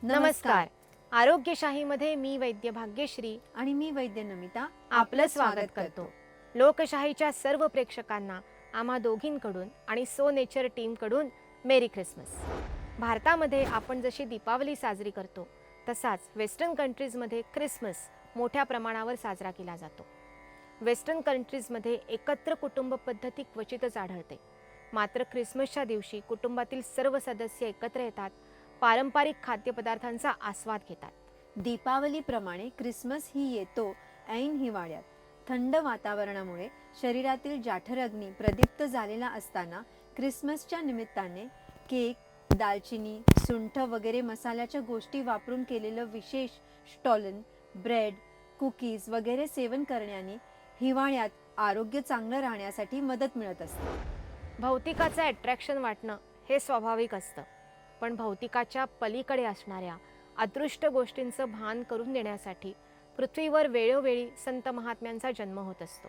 नमस्कार. आरोग्यशाहीमध्ये मी वैद्य भाग्यश्री आणि मी वैद्य नमिता आपलं स्वागत करतो. लोकशाहीच्या सर्व प्रेक्षकांना आम्हा दोघींकडून आणि सो नेचर टीमकडून मेरी ख्रिसमस. भारतामध्ये आपण जशी दीपावली साजरी करतो तसाच वेस्टर्न कंट्रीजमध्ये ख्रिसमस मोठ्या प्रमाणावर साजरा केला जातो. वेस्टर्न कंट्रीजमध्ये एकत्र कुटुंब पद्धती क्वचितच आढळते. मात्र ख्रिसमसच्या दिवशी कुटुंबातील सर्व सदस्य एकत्र येतात, पारंपरिक खाद्यपदार्थांचा आस्वाद घेतात. दीपावलीप्रमाणे क्रिसमस ही येतो ऐन हिवाळ्यात. थंड वातावरणामुळे शरीरातील जाठरअग्नी प्रदीप्त झालेला असताना क्रिसमसच्या निमित्ताने केक, दालचिनी, सुंठ वगैरे मसाल्याच्या गोष्टी वापरून केलेलं विशेष स्टॉलन, ब्रेड, कुकीज वगैरे सेवन करण्याने हिवाळ्यात आरोग्य चांगलं राहण्यासाठी मदत मिळत असते. भौतिकाचं अट्रॅक्शन वाटणं हे स्वाभाविक असतं, पण भौतिकाच्या पलीकडे असणाऱ्या अदृष्ट गोष्टींचं भान करून देण्यासाठी पृथ्वीवर वेळोवेळी संत महात्म्यांचा जन्म होत असतो.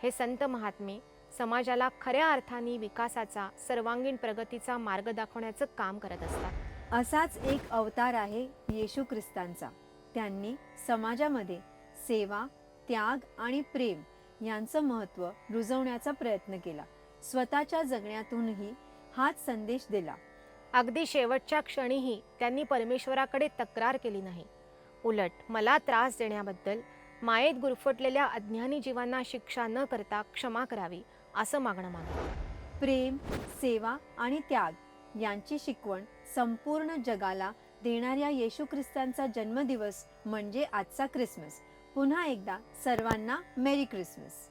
हे संत महात्मे समाजाला खऱ्या अर्थाने विकासाचा, सर्वांगीण प्रगतीचा मार्ग दाखवण्याचं काम करत असतात. असाच एक अवतार आहे येशू ख्रिस्तांचा. त्यांनी समाजामध्ये सेवा, त्याग आणि प्रेम यांचं महत्त्व रुजवण्याचा प्रयत्न केला. स्वतःच्या जगण्यातूनही हाच संदेश दिला. अगदी शेवटच्या क्षणीही त्यांनी परमेश्वराकडे तक्रार केली नाही. उलट मला त्रास देण्याबद्दल मायेत गुरफटलेल्या अज्ञानी जीवांना शिक्षा न करता क्षमा करावी असं मागणं मागलं. प्रेम, सेवा आणि त्याग यांची शिकवण संपूर्ण जगाला देणाऱ्या येशू ख्रिस्तांचा जन्मदिवस म्हणजे आजचा क्रिसमस. पुन्हा एकदा सर्वांना मेरी क्रिसमस.